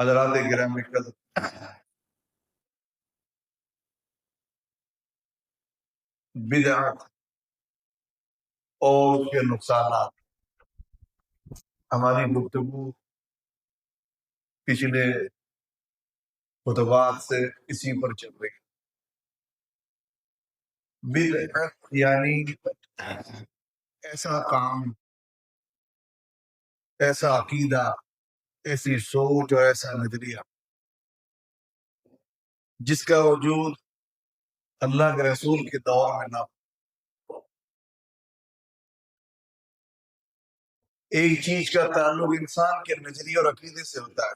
حضرات گرامی قدر، بدعت اور اس کے نقصانات، ہماری گفتگو پچھلے خطبات سے اسی پر چل رہی ہے۔ بدعت یعنی ایسا کام، ایسا عقیدہ، ایسی سوچ اور ایسا نظریہ جس کا وجود اللہ کے رسول کے دور میں نہ ہو۔ ایک چیز کا تعلق انسان کے نظریے اور عقیدے سے ہوتا ہے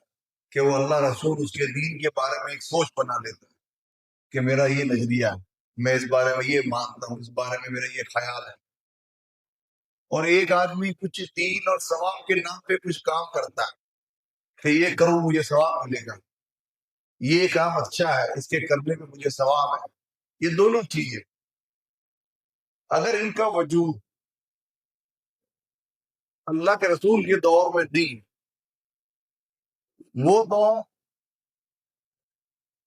کہ وہ اللہ رسول اس کے دین کے بارے میں ایک سوچ بنا لیتا ہے کہ میرا یہ نظریہ ہے، میں اس بارے میں یہ مانتا ہوں، اس بارے میں میرا یہ خیال ہے۔ اور ایک آدمی کچھ دین اور ثواب کے نام پہ کچھ کام کرتا ہے کہ یہ کروں مجھے ثواب ملے گا، یہ کام اچھا ہے، اس کے کرنے میں مجھے ثواب ہے۔ یہ دونوں چیزیں اگر ان کا وجود اللہ کے رسول کے دور میں دین، وہ دور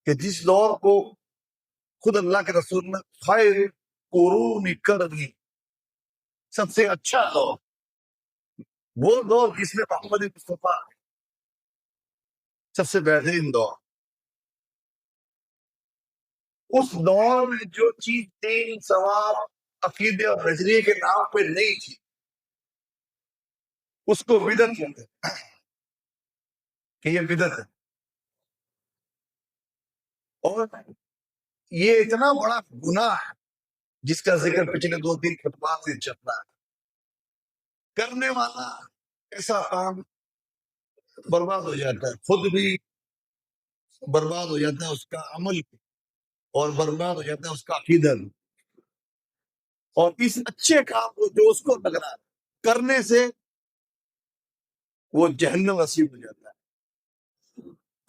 کہ جس دور کو خود اللہ کے رسول نے خیر قرون قرنی، سب سے اچھا دور، وہ دور جس میں محمد مصطفیٰ سب سے بہترین دور، اس دور میں جو چیز دین، ثواب، عقیدے اور نظریے کے نام پہ نہیں تھی اس کو بدعت کہتے ہیں کہ یہ بدعت ہے۔ اور یہ اتنا بڑا گناہ ہے جس کا ذکر پچھلے 2-3 خطبات سے چل رہا ہے۔ کرنے والا ایسا کام برباد ہو جاتا ہے، خود بھی برباد ہو جاتا ہے، اس کا عمل بھی، اور برباد ہو جاتا ہے اس کا عقیدہ بھی۔ اور اس اچھے کام کو جو اس کو لگ رہا ہے کرنے سے وہ جہنم نصیب ہو جاتا ہے۔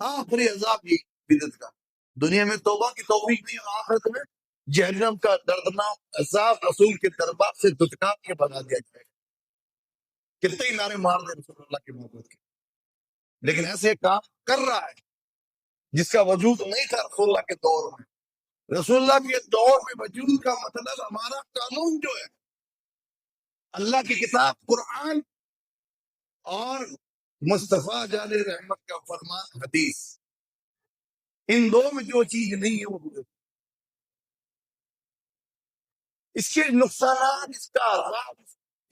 آخری عذاب یہ بدعت کا، دنیا میں توبہ کی توفیق نہیں، اور آخرت میں جہنم کا دردناک عذاب رسول کے دربار سے دھتکار کے بنا دیا جائے گا۔ کتنے ہی نعرے مار دے رسول اللہ کی محبت کے، لیکن ایسے کام کر رہا ہے جس کا وجود نہیں تھا رسول اللہ کے دور میں۔ رسول اللہ کے دور میں وجود کا مطلب ہمارا قانون جو ہے، اللہ کی کتاب قرآن اور مصطفیٰ جان رحمت کا فرمان حدیث، ان دو میں جو چیز نہیں ہے وہ بدعت۔ اس کے نقصانات، اس کا عذاب،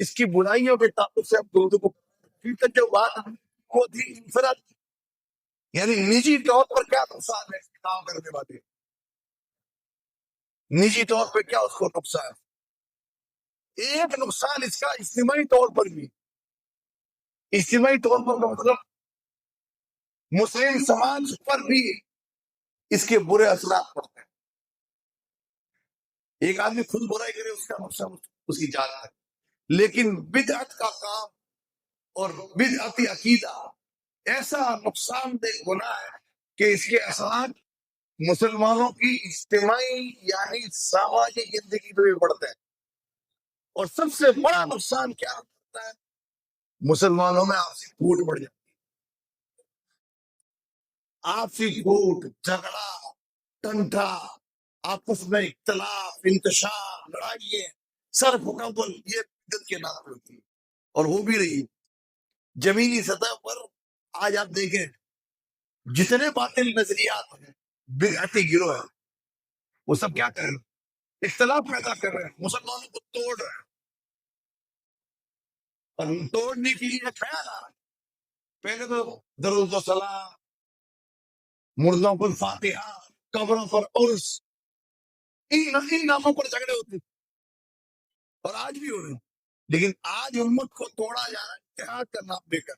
اس کی برائیوں کے تعلق سے ہم دوستوں کو ٹھیک ہے جو بات وہ تھی انفراد، یعنی نجی طور پر کیا نقصان ہے اس کام کرنے والے، نجی طور پہ کیا اس کو نقصان ہے۔ ایک نقصان اس کا اجتماعی طور پر بھی، اجتماعی طور پر مطلب مسلم سماج پر بھی اس کے برے اثرات پڑتے ہیں۔ ایک آدمی خود برائی کرے اس کا نقصان اس کی جان ہے، لیکن بدعت کا کام اور بدعتی عقیدہ ایسا نقصان دہ گناہ ہے کہ اس کے اثرات مسلمانوں کی اجتماعی یعنی سماجی زندگی پہ بھی پڑتے ہیں۔ اور سب سے بڑا نقصان کیا ہوتا ہے؟ مسلمانوں میں آپسی پھوٹ بڑھ جاتی ہے، آپسی پھوٹ، جھگڑا، ٹنٹا، آپس میں اختلاف، انتشار، لڑائیاں، سر مکمل، یہ بدعت کے نام پہ ہوتی ہے اور ہو بھی رہی ہے۔ زمینی سطح پر آج آپ دیکھیں جتنے باطل نظریات ہیں، بدعتی گروہ ہیں، وہ سب کیا کر رہے ہیں؟ اختلاف پیدا کر رہے ہیں، مسلمانوں کو توڑ رہے ہیں، اور توڑنے کے لیے خیال آ رہا ہے۔ پہلے تو درود و سلام، مردوں پر فاتحہ، قبروں پر عرس، ان ناموں پر جھگڑے ہوتے تھے اور آج بھی ہو رہے ہیں۔ لیکن آج امت کو توڑا جا رہا ہے اتحاد کا نام دے کر،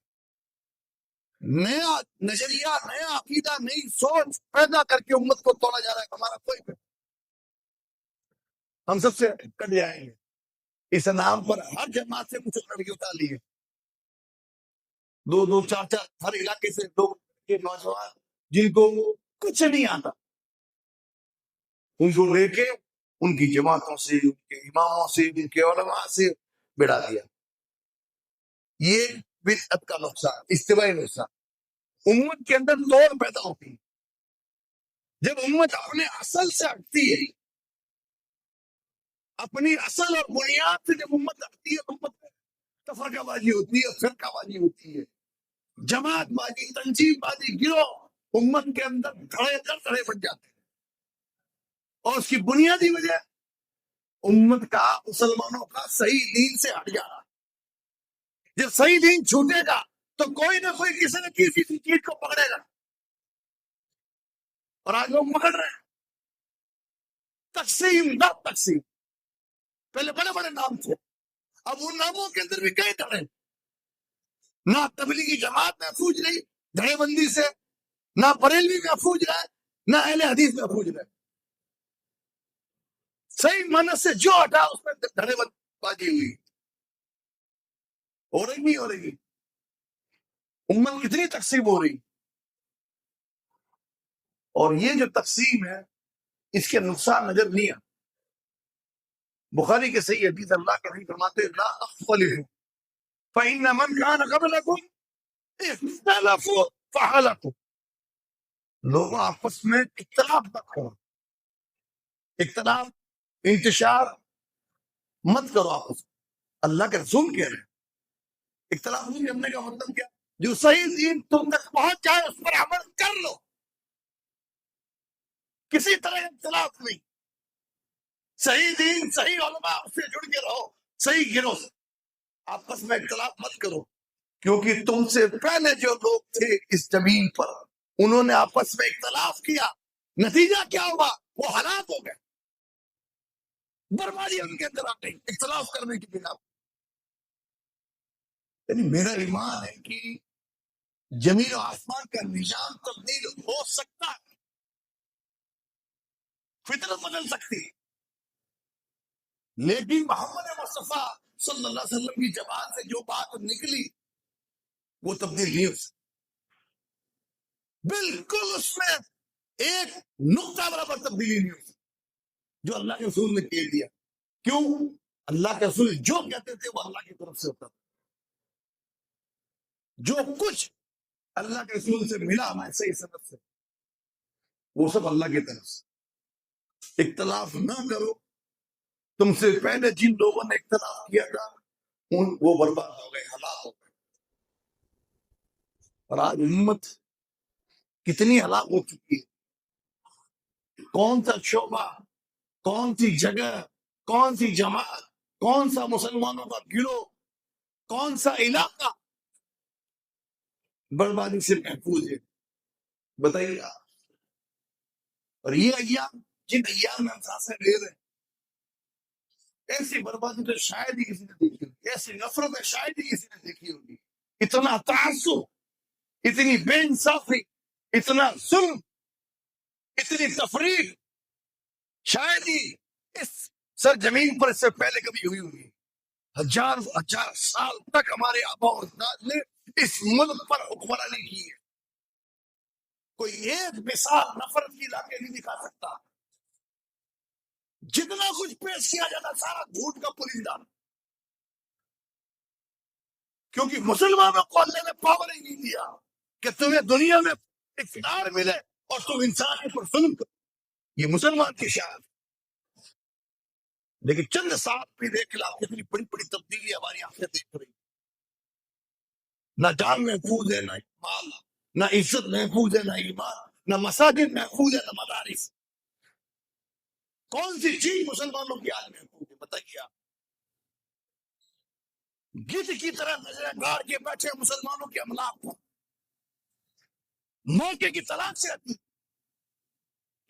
نیا نظریہ، نیا عقیدہ، نئی سوچ پیدا کر کے امت کو توڑا جا رہا ہے۔ ہمارا کوئی بھی، ہم سب سے کٹ جائیں گے۔ اس نام پر ہر جماعت سے کچھ لڑکی اٹھا لی ہے، 2-2 4-4 ہر علاقے سے 2 کے نوجوان جن کو کچھ نہیں آتا، ان کو لے کے ان کی جماعتوں سے، ان کے اماموں سے، ان کے علماء سے بڑھا دیا۔ یہ بدعت کا نقصان، اجتماعی نقصان۔ امت کے اندر توڑ پیدا ہوتی ہے جب امت اپنے اصل سے ہٹتی ہے، اپنی اصل اور بنیاد سے جب امت ہٹتی ہے تو امت میں تفرقہ بازی ہوتی ہے، فرقہ بازی ہوتی ہے، جماعت بازی، تنظیم بازی، گروہ امت کے اندر دھڑے در دھڑے بن جاتے ہیں، اور اس کی بنیادی وجہ امت کا، مسلمانوں کا صحیح دین سے ہٹ جانا۔ جب صحیح دین چھوٹے گا تو کوئی نہ کوئی کسی نہ کسی چیز کو پکڑے گا، اور آج لوگ پکڑ رہے ہیں۔ تقسیم نہ تقسیم، پہلے بڑے بڑے نام تھے، اب ان ناموں کے اندر بھی کئی دھڑے، نہ تبلیغی جماعت محفوظ رہی دھڑے بندی سے، نہ بریلوی محفوظ رہے، نہ اہل حدیث محفوظ رہے۔ صحیح معنی سے جو ہٹا اس میں دھڑے بازی ہوئی، ہو رہی نہیں ہو رہی؟ امت کتنی تقسیم ہو رہی، اور یہ جو تقسیم ہے اس کے نقصان نظر نہیں آتے۔ بخاری کے صحیح حدیث اللہ کے نبی فرماتے ہیں لا اختلفوا فإن من كان قبلكم اختلفوا فهلكوا۔ لوگوں آپس میں اختلاف مت کرو، اختلاف انتشار مت کرو آپس میں۔ اللہ کے رسول کہہ رہے ہیں اختلاف نہیں کرنے کا مطلب کیا؟ جو صحیح دین تم تک پہنچ جائے اس پر عمل کر لو، کسی طرح اختلاف نہیں۔ صحیح دین، صحیح علماء سے جڑ کے رہو، صحیح گرو سے، آپس میں اختلاف مت کرو، کیونکہ تم سے پہلے جو لوگ تھے اس زمین پر انہوں نے آپس میں اختلاف کیا، نتیجہ کیا ہوا؟ وہ ہلاک ہو گئے، بربادی ان کے اندر آ گئی اختلاف کرنے کی بنا پر۔ یعنی میرا ایمان ہے کہ زمین و آسمان کا نظام تبدیل ہو سکتا ہے، فطرت بدل سکتی ہے، لیکن محمد مصطفیٰ صلی اللہ علیہ وسلم کی زبان سے جو بات نکلی وہ تبدیل نہیں ہو سکتی۔ بالکل اس میں ایک نقطہ برابر تبدیلی نہیں ہو سکتی جو اللہ کے رسول نے کہہ دیا۔ کیوں؟ اللہ کے رسول جو کہتے تھے وہ اللہ کی طرف سے ہوتا تھا، جو کچھ اللہ کے رسول سے ملا ہمیں صحیح سند سے وہ سب اللہ کی طرف سے۔ اختلاف نہ کرو، تم سے پہلے جن لوگوں نے اختلاف کیا تھا وہ برباد ہو گئے، ہلاک ہو گئے۔ اور آج امت کتنی ہلاک ہو چکی ہے، کون سا شعبہ، کون سی جگہ، کون سی جماعت، کون سا مسلمانوں کا گروہ، کون سا علاقہ بربادی سے محفوظ ہے؟ بتائیے آپ۔ اور یہ ایام، جن ایام میں ہم سانسیں لے رہے ہیں، ایسی بربادی تو شاید ہی کسی نے دیکھی ہوگی، ایسی نفرت شاید ہی کسی نے دیکھی ہوگی، اتنا تعصب، اتنی بے انصافی، اتنا ظلم، اتنی تفریق شاید ہی اس سرزمین پر اس سے پہلے کبھی ہوئی ہوگی۔ ہزار سال تک ہمارے آبا و اجداد نے اس ملک پر حکمرانی کی ہے، کوئی ایک مثال نفرت کی لا کے نہیں دکھا سکتا۔ جتنا کچھ پیش کیا جاتا سارا جھوٹ کا پرندہ، کیونکہ مسلمانوں کو اللہ نے پاور ہی نہیں دیا کہ تمہیں دنیا میں اقتدار ملے اور تم انسان پر ظلم کرو، یہ مسلمان کی شان۔ لیکن چند سال بھی دیکھ لا کتنی بڑی بڑی تبدیلی ہماری آنکھیں دیکھ رہی، نہ جان محفوظ ہے، نہ مال، نہ عزت محفوظ ہے، نہ ایمان، نہ مساجد محفوظ ہے، نہ مدارس۔ کون سی چیز مسلمانوں کی آج محفوظ ہے بتائیے آپ؟ گدھ کی طرح نظریں گاڑ کے بیٹھے مسلمانوں کے املاک پر، موقع کی تلاش سے آتی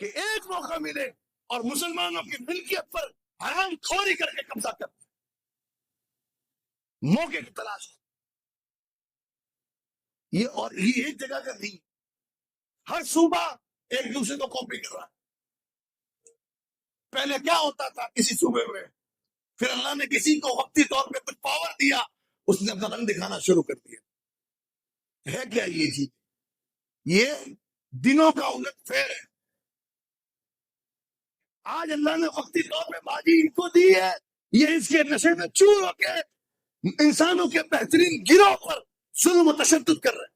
کہ ایک موقع ملے اور مسلمانوں کی ملکیت پر حرام خوری کر کے قبضہ کرتے، موقع کی تلاش۔ یہ اور یہ ایک جگہ کا نہیں، ہر صوبہ ایک دوسرے کو کاپی کر رہا ہے۔ پہلے کیا ہوتا تھا کسی صوبے میں، پھر اللہ نے کسی کو وقتی طور پہ کچھ پاور دیا، اس نے اپنا رنگ دکھانا شروع کر دیا۔ ہے کیا یہ چیز؟ یہ دنوں کا الٹ پھیر ہے۔ آج اللہ نے وقتی طور پہ بازی ان کو دی ہے، یہ اس کے نشے میں چور ہو کے انسانوں کے بہترین گروہ پر ظلم و تشدد کر رہے ہیں۔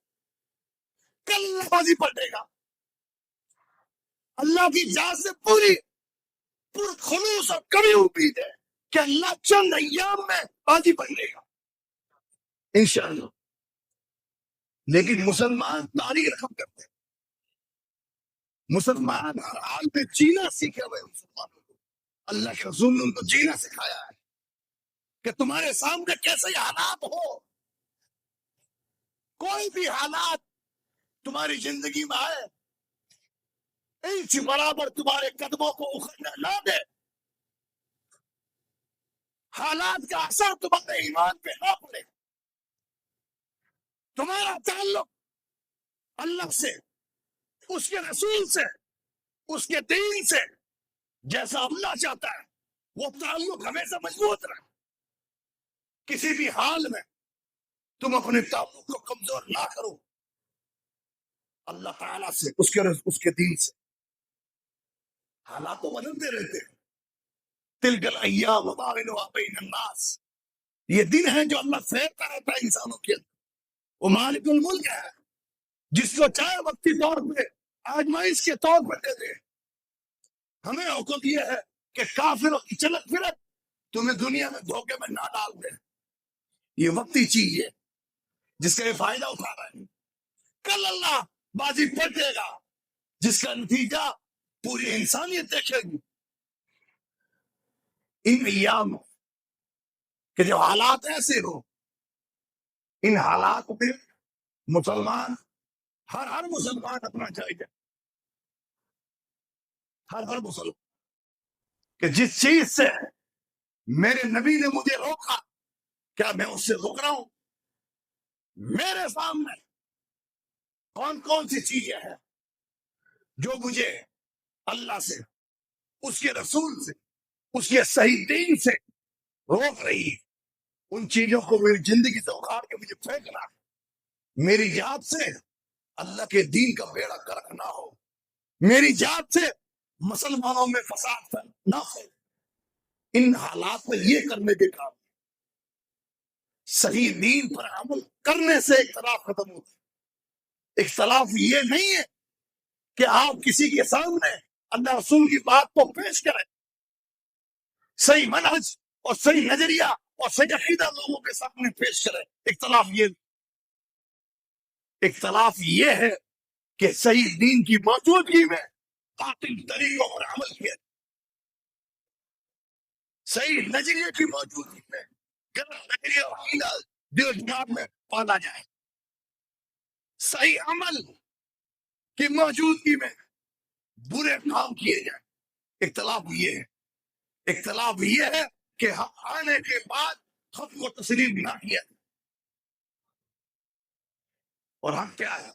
کل بازی پلٹے گا. اللہ کی ذات سے پوری خلوص اور کبھی امید ہے کہ اللہ چند ایام میں بازی پلٹے گا انشاءاللہ. لیکن مسلمان تاریخ رقم کرتے ہیں. مسلمان ہر حال میں جینا سیکھے ہوئے مسلمانوں کو اللہ کے رسول نے ان کو جینا سکھایا ہے کہ تمہارے سامنے کیسے حالات ہو، کوئی بھی حالات تمہاری زندگی میں آئے، انچ برابر تمہارے قدموں کو اکھڑنے نہ دے. حالات کا اثر تمہارے ایمان پہ نہ پڑے. تمہارا تعلق اللہ سے، اس کے رسول سے، اس کے دین سے جیسا اللہ چاہتا ہے وہ تعلق ہمیشہ مضبوط رہے. کسی بھی حال میں تم اپنے تعلق کو کمزور نہ کرو اللہ تعالیٰ سے، اس کے دین سے. حالات تو بدلتے رہتے ہیں. تلک الایام نداولها بین الناس، یہ دن ہے جو اللہ پھیرتا رہتا ہے انسانوں کے اندر. وہ مالک الملک ہے جس کو چاہے وقتی طور پہ آزمائش کے طور پر دے دے. ہمیں حکم یہ ہے کہ کافروں کی چلت پھرت تمہیں دنیا میں دھوکے میں نہ ڈال دے. یہ وقتی چیز ہے جس کا یہ فائدہ اٹھا رہا ہے. کل اللہ بازی پلٹے گا جس کا نتیجہ پوری انسانیت دیکھے گی. ان ایام کہ جب حالات ایسے ہو، ان حالات میں مسلمان ہر مسلمان اپنا جائزہ، ہر مسلمان کہ جس چیز سے میرے نبی نے مجھے روکا کیا میں اس سے روک رہا ہوں؟ میرے سامنے کون کون سی چیزیں ہیں جو مجھے اللہ سے، اس کے رسول سے، اس کے صحیح دین سے روک رہی ہے؟ ان چیزوں کو میری زندگی سے اکھاڑ کے مجھے پھینکنا ہے. میری یاد سے اللہ کے دین کا بیڑا غرق نہ ہو، میری یاد سے مسلمانوں میں فساد نہ ہو. ان حالات میں یہ کرنے کے کام صحیح دین پر عمل کرنے سے اختلاف ختم ہوتا ہے. اختلاف یہ نہیں ہے کہ آپ کسی کے سامنے اللہ رسول کی بات کو پیش کریں، صحیح منہج اور صحیح نظریہ اور صحیح عقیدہ لوگوں کے سامنے پیش کریں. اختلاف یہ ہے کہ صحیح دین کی موجودگی میں باطل طریقوں پر عمل کیا، صحیح نظریے کی موجودگی میں غلط نظریہ اور عقیدہ دل و دماغ میں پالا جائے، صحیح عمل کی موجودگی میں برے کام کیے جائیں. اختلاف یہ ہے کہ آنے کے بعد حق کو تسلیم نہ کیا. اور حق کیا ہے؟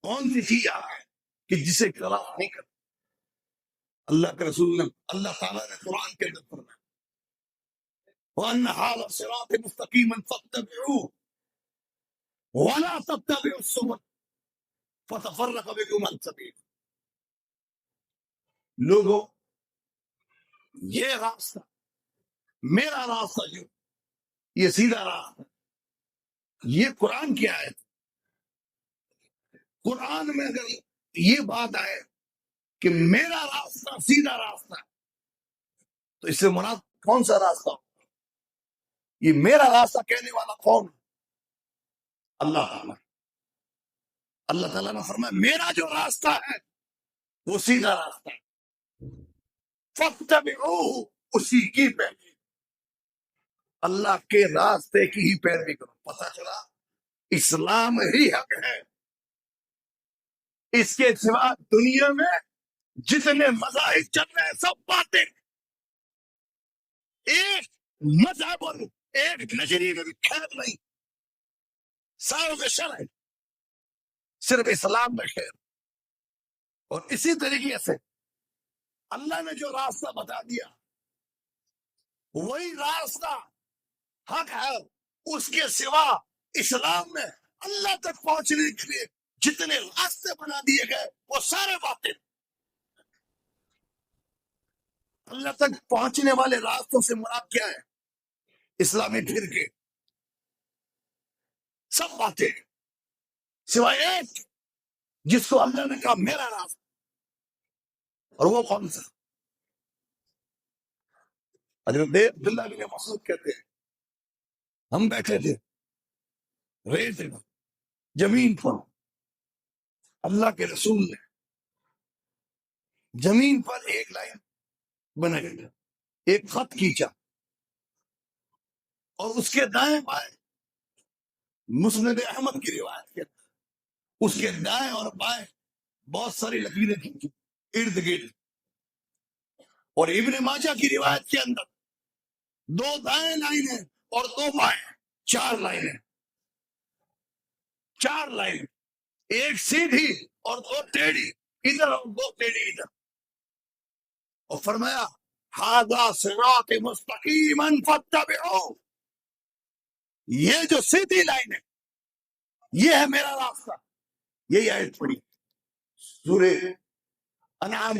کون سی چیز ہے کہ جسے اختلاف نہیں کرتا؟ اللہ کے رسول نے، اللہ تعالیٰ نے قرآن کے اندر فرمایا وَأَنَّ هَذَا الصِّرَاطَ مُسْتَقِيمًا فَاتَّبِعُوهُ وَلَا تَتَّبِعُوا السُّبُلَ فَتَفَرَّقَ بِكُمْ عَنْ سَبِيلِهِ. لوگوں، یہ راستہ، میرا راستہ جو یہ سیدھا راستہ، یہ قرآن کی آیت. قرآن میں اگر یہ بات آئے کہ میرا راستہ سیدھا راستہ ہے تو اس سے مراد کون سا راستہ ہو؟ یہ میرا راستہ کہنے والا کون؟ اللہ تعالیٰ. اللہ تعالیٰ نے فرمایا میرا جو راستہ ہے وہ سیدھا راستہ ہے، فَاتَّبِعُوهُ، اسی کی پیروی، اللہ کے راستے کی ہی پیروی کرو. پتہ چلا اسلام ہی حق ہے. اس کے سوا دنیا میں جتنے مذاہب چل رہے ہیں سب باتیں. ایک مذہب اور ایک نظریے میں بھی خیر نہیں، ساروں کے شر ہے، صرف اسلام میں خیر. اور اسی طریقے سے اللہ نے جو راستہ بتا دیا وہی راستہ حق ہے. اس کے سوا اسلام میں اللہ تک پہنچنے کے لیے جتنے راستے بنا دیے گئے وہ سارے باطل. اللہ تک پہنچنے والے راستوں سے مراد کیا ہے؟ اسلامی فرقے سب باتیں. سوائے ایک جس کو اللہ نے کہا میرا راستہ. اور وہ کون سا؟ حضرت عبداللہ بن مسعود کہتے ہیں ہم بیٹھے تھے ریت میں زمین پر, اللہ کے رسول نے زمین پر ایک لائن بنائی, ایک خط کھینچا, اور اس کے دائیں بائیں مسند احمد کی روایت کے اس کے دائیں اور بائیں بہت ساری لکیریں کھینچی ارد گرد, اور ابن ماجہ کی روایت کے اندر 2 دائیں لائنیں اور 2 بائیں, 4 لائنیں, 4 لائنیں, ایک سیدھی اور 2 ٹیڑھی ادھر اور 2 ٹیڑھی ادھر, اور فرمایا ھذا صراط مستقیما فاتبعوہ, یہ جو سیدھی لائن ہے یہ ہے میرا راستہ. یہی آیت پڑھی سورہ انعام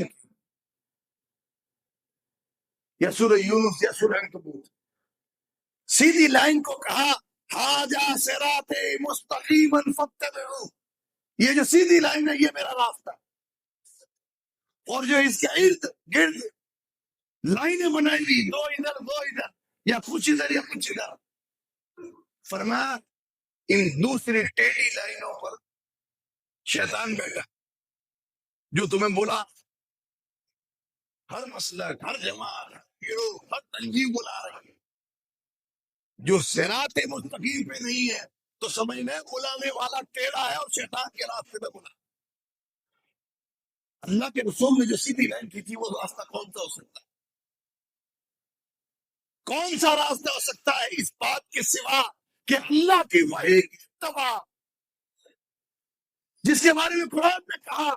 یا سورہ یونس یا سورہ عنکبوت. سیدھی لائن کو کہا ھذا صراط مستقیما فاتبعوہ, یہ جو سیدھی لائن ہے یہ میرا راستہ. اور جو اس کے ارد گرد لائنیں بنائی ہوئی 2 ادھر 2 ادھر یا کچھ ادھر یا کچھ ادھر, فرمایا ان دوسری ٹیڑھی لائنوں پر شیطان بیٹھا جو تمہیں بلا, ہر مسلک, ہر جماعت, ہر تنظیم بلا رہی ہے. جو صراط مستقیم پہ نہیں ہے تو سمجھنا بلانے والا ٹیڑھا ہے اور شیطان کے راستے پہ بلا. اللہ کے رسول نے جو سیدھی لائن کی تھی وہ راستہ کون سا ہو سکتا ہے؟ کون سا راستہ ہو سکتا ہے اس بات کے سوا کہ اللہ کی وحی کی اتباع, جس کے بارے میں قرآن نے کہا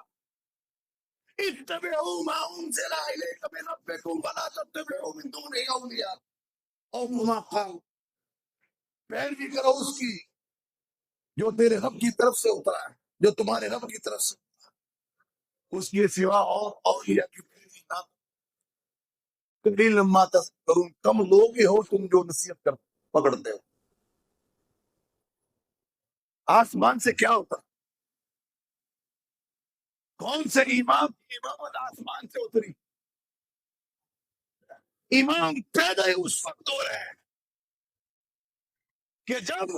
اتبعوا ما انزل الیکم من ربکم ولا تتبعوا من دونہ اولیاء او ما قال, پیروی کرو اس کی جو تیرے رب کی طرف سے اترا ہے, جو تمہارے رب کی طرف سے, اس کے سوا اور اولیاء کی پیروی نہ. قلیلا ما تذکرون, کم لوگ ہی ہو تم جو نصیحت کر پکڑتے ہو. آسمان سے کیا ہوتا؟ کون سے امام کی امامت آسمان سے اتری؟ امام پیدا ہی اس وقت ہو رہے ہیں کہ جب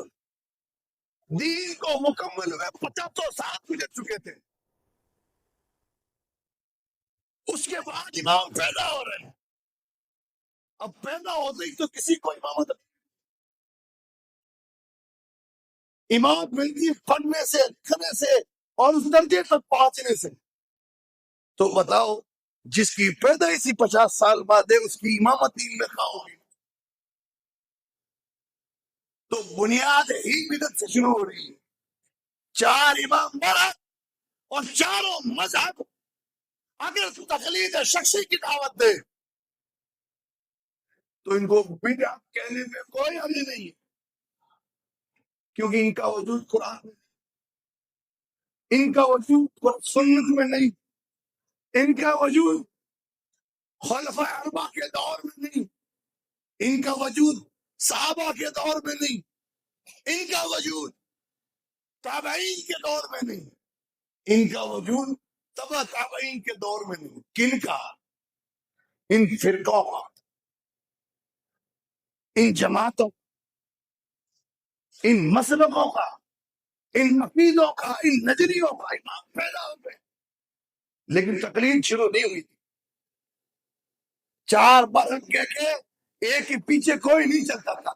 دین کو مکمل ہوئے 75 سال گزر چکے تھے, اس کے بعد امام پیدا ہو رہے ہیں. اب پیدا ہوتے ہی تو کسی کو امامت ملتی ہے پڑھنے سے, لکھنے سے اور اس درجے تک پہنچنے سے. تو بتاؤ جس کی پیدائشی 50 سال بعد ہے اس کی امامت دین میں کہاں ہوگی؟ تو بنیاد ہی بدعت سے شروع ہو رہی ہے. 4 امام مرد اور 4 مذہب اگر تقلید شخصی کی دعوت دے تو ان کو بدعت کہنے میں کوئی حرج نہیں ہے, کیونکہ ان کا وجود قرآن میں, ان کا وجود سنت میں نہیں, ان کا وجود خلفاء اربعہ کے دور میں نہیں, ان کا وجود صحابہ کے دور میں نہیں, ان کا وجود تابعین کے دور میں نہیں, ان کا وجود تبع تابعین کے دور میں نہیں. کن کا؟ ان فرقوں کا, ان جماعتوں, ان مسلکوں کا, ان عقیدوں کا, ان نظریوں کا امام پیدا ہو گئے, لیکن تقلید شروع نہیں ہوئی تھی. 4 برس کے ایک ہی پیچھے کوئی نہیں چلتا تھا.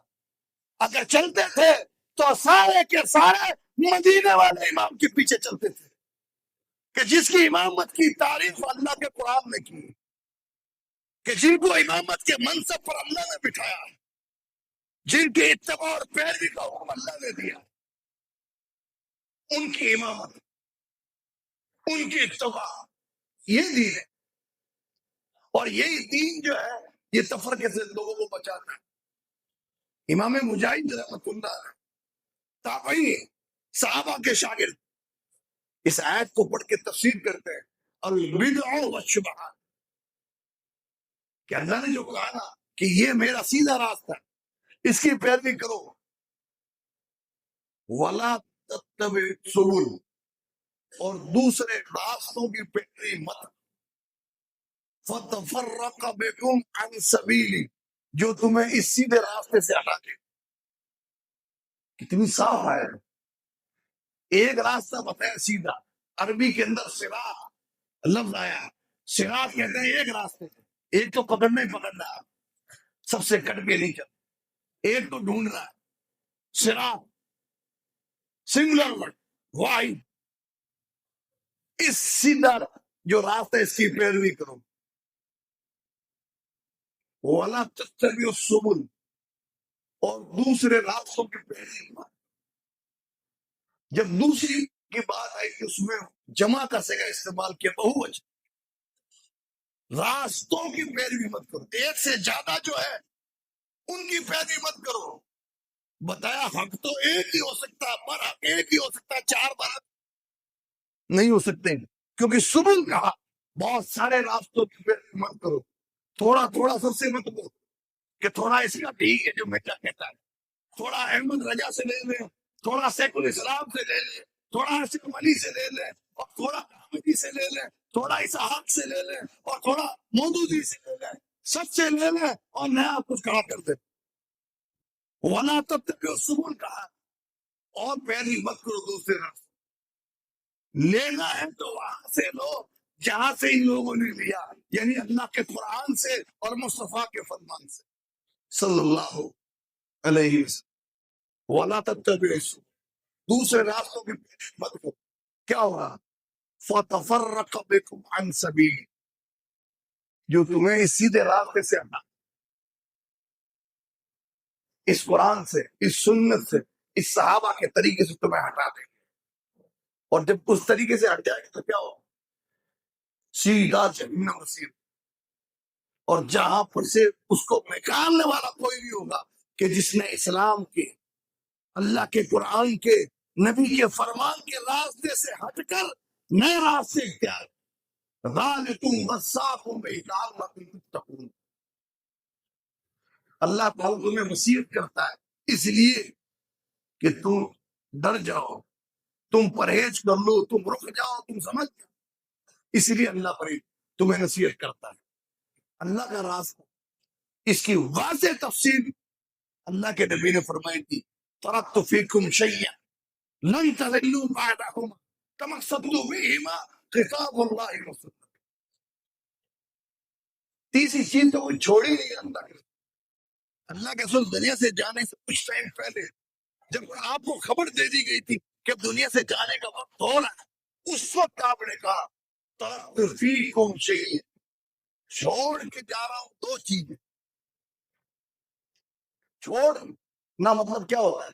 اگر چلتے تھے تو سارے کے سارے مدینے والے امام کے پیچھے چلتے تھے کہ جس کی امامت کی تعریف اللہ کے قرآن نے کی, کہ جن کو امامت کے منصب پر اللہ نے بٹھایا, جن کی اتباع اور پیروی کا حکم اللہ نے دیا, ان کی امامت, ان کی اتباع, یہ دین ہے. اور یہی دین جو ہے یہ تفرقے سے لوگوں کو بچاتا ہے. امام مجاہد رحمۃ اللہ تابعی صحابہ کے شاگرد اس آیت کو پڑھ کے تفسیر کرتے ہیں البدع والشبہات, کہ اللہ نے جو کہا نا کہ یہ میرا سیدھا راستہ ہے, اس کی پیروی کرو, ولا تتبع سبل، اور دوسرے راستوں کی پیروی مت، فتفرق بکم عن سبیلی، جو تمہیں اس سیدھے راستے سے ہٹا دے۔ کتنی صاف ہے، ایک راستہ بتایا سیدھا، عربی کے اندر صراط لفظ آیا، صراط کہتے ہیں ایک راستے، ایک تو پکڑنا ہی پکڑنا، سب سے کٹ کے نہیں چل، ایک تو ڈھونڈنا ہے، صراط سنگولر ورڈ، واحد، اس سیدھا جو راستہ ہے اس کی پیروی کرو، وَلَا تَتَّبِعُوا السُّبُلَ، اور دوسرے راستوں کی پیروی مت۔ جب دوسری کی بات آئی کہ اس میں جمع کا صیغہ استعمال کیا، بہووچ، راستوں کی پیروی مت کرو، ایک سے زیادہ جو ہے ان کی پیروی مت کرو۔ بتایا حق تو ایک ہی ہو سکتا ہے، پر حق ایک ہی ہو سکتا ہے، چار بار نہیں ہو سکتے، کیونکہ سبل کہا، بہت سارے راستوں کی پیروی مت کرو، تھوڑا تھوڑا سب سے مت کرو کہ تھوڑا اس کا ٹھیک ہے جو میٹا کہتا ہے، تھوڑا احمد رجا سے لے لیں، تھوڑا سیف الاسلام سے لے لیں، تھوڑا اشرف علی سے لے لیں، اور تھوڑا احمدی سے لے لیں، تھوڑا اسحاق سے لے لیں، اور تھوڑا مودودی سے لے لیں، سب سے لے لیں اور نیا کچھ کھڑا کر دیں۔ وَلَا تَتَّبِعُوا السُّبُلَ کہا، اور پیروی مت کرو دوسرے راستے، لینا ہے تو وہاں سے لو جہاں سے ان لوگوں نے لیا، یعنی اللہ کے قرآن سے اور مصطفیٰ کے فرمان سے صلی اللہ علیہ وسلم۔ وَلَا تَتَّبِعُوا السُّبُلَ، دوسرے راستوں کی پیروی مت کرو، کیا ہوا؟ فَتَفَرَّقَ بِكُمْ عَنْ سَبِيلِ، جو تمہیں اس سیدھے راستے سے ہٹا، اس قرآن سے، اس سنت سے، اس صحابہ کے طریقے سے تمہیں ہٹا دے، اور جب اس طریقے سے ہٹ جائے گا تو کیا ہو؟ سیدھا جہنم مسیر، اور جہاں پر سے اس کو نکالنے والا کوئی نہیں ہوگا کہ جس نے اسلام کے، اللہ کے قرآن کے، نبی کے فرمان کے راستے سے ہٹ کر نئے راستے اختیار، ذالکم وصاکم بہ لعلکم تتقون۔ اللہ تعالیٰ تمہیں وصیت کرتا ہے اس لیے کہ تم ڈر جاؤ، تم پرہیز کر لو، تم رک جاؤ، تم سمجھ جاؤ، اس لیے اللہ پر تمہیں نصیحت کرتا ہے۔ اللہ کا راستہ، اس کی واضح تفصیل اللہ کے نبی نے فرمائی تھی، ترکت فیکم شیئا لن تضلوا بعدہما تمسکتم بہما کتاب اللہ وسنت۔ تیسری چیز تو وہ چھوڑی نہیں اللہ کے رسول دنیا سے جانے سے کچھ ٹائم پہلے جب آپ کو خبر دے دی گئی تھی کہ اب دنیا سے جانے کا وقت ہو رہا ہے، اس وقت آپ نے کہا ترکت فیکم شیئا، چھوڑ کے جا رہا ہوں دو چیزیں۔ چھوڑنا مطلب کیا ہوتا ہے؟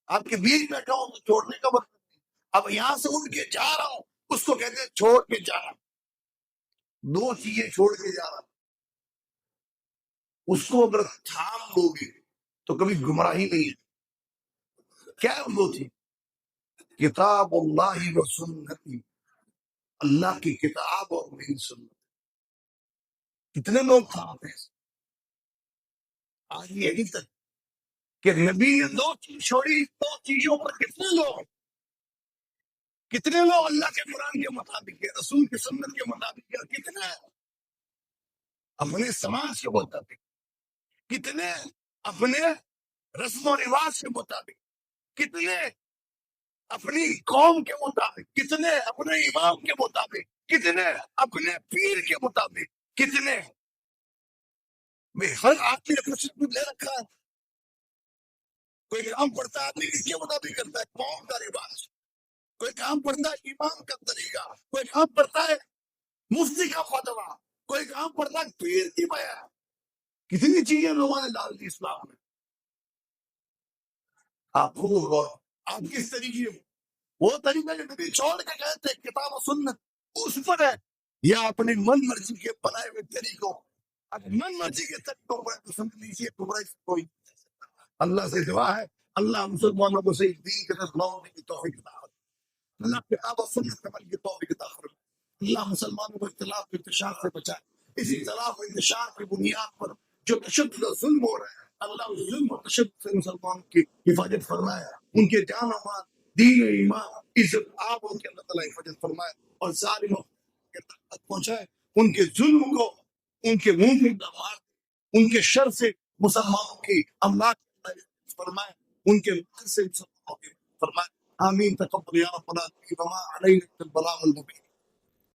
آپ کے بیچ بیٹھا ہوں تو چھوڑنے کا مطلب نہیں، اب یہاں سے اٹھ کے جا رہا ہوں، اس کو کہتے ہیں چھوڑ کے جا رہا ہوں، دو چیزیں چھوڑ کے جا رہا ہوں، اس کو اگر تھام لو گے تو کبھی گمراہی نہیں ہے۔ کیا ہے وہ چیز؟ کتاب اللہ و سنتی، اللہ کی کتاب اور میری سنت۔ کتنے لوگ تھامتے ہیں آج یہی تک کہ نبی نے دو چیز چھوڑی، دو چیزوں پر کتنے لوگ اللہ کے قرآن کے مطابق ہے، رسول کی سنت کے مطابق ہے، کتنے اپنے سماج کے مطابق، کتنے اپنے رسم و رواج کے مطابق، کتنے اپنی قوم کے مطابق، کتنے اپنے امام کے مطابق، کتنے اپنے پیر کے مطابق، کتنے ہر آدمی نے کچھ لے رکھا ہے۔ کوئی کام پڑتا ہے آدمی کس کے مطابق کرتا ہے؟ قوم کا رواج۔ کوئی کام پڑتا ہے امام کا طریقہ، کوئی کام پڑتا ہے مفتی کا فتویٰ، کوئی کام پڑتا ہے پیر کی بیان۔ کتنی چیزیں لوگوں نے ڈال دی اسلام میں۔ آپ کو غور، آپ کس طریقے، وہ طریقہ جو نبی چھوڑ کے گئے تھے کتاب و سنت اس پر ہے، یا اپنی من مرضی کے بنائے ہوئے طریقوں، اگر من مرضی کے طریقوں پر تو سمجھ لیجیے تمہارے کوئی اللہ سے دعا ہے اللہ مسلمانوں کو صحیح دین کے طرف لوٹنے کی توفیق عطا فرمائے، اللہ کتاب و سنت کے عمل کی توفیق عطا فرمائے، اللہ مسلمانوں کو اختلاف و انتشار سے بچائے۔ اس اختلاف و انتشار کی بنیاد پر جو تشدد و ظلم ہو رہا ہے، اللہ اس ظلم و تشدد سے مسلمانوں کی حفاظت فرمائے، ان کے جان و مال دین ایمان عزت آپ ہو کہ اللہ تعالیٰ حفاظت فرمائے اور ظالموں کے تک پہنچائے، ان کے ظلم کو ان کے منہ میں دبا دے، ان کے شر سے مسلمانوں کی املاک کی حفاظت فرمائے، ان کے مکر سے مسلمانوں کی حفاظت فرمائے. آمین. تقبل یا رب العالمین وما علینا الا البلاغ المبین.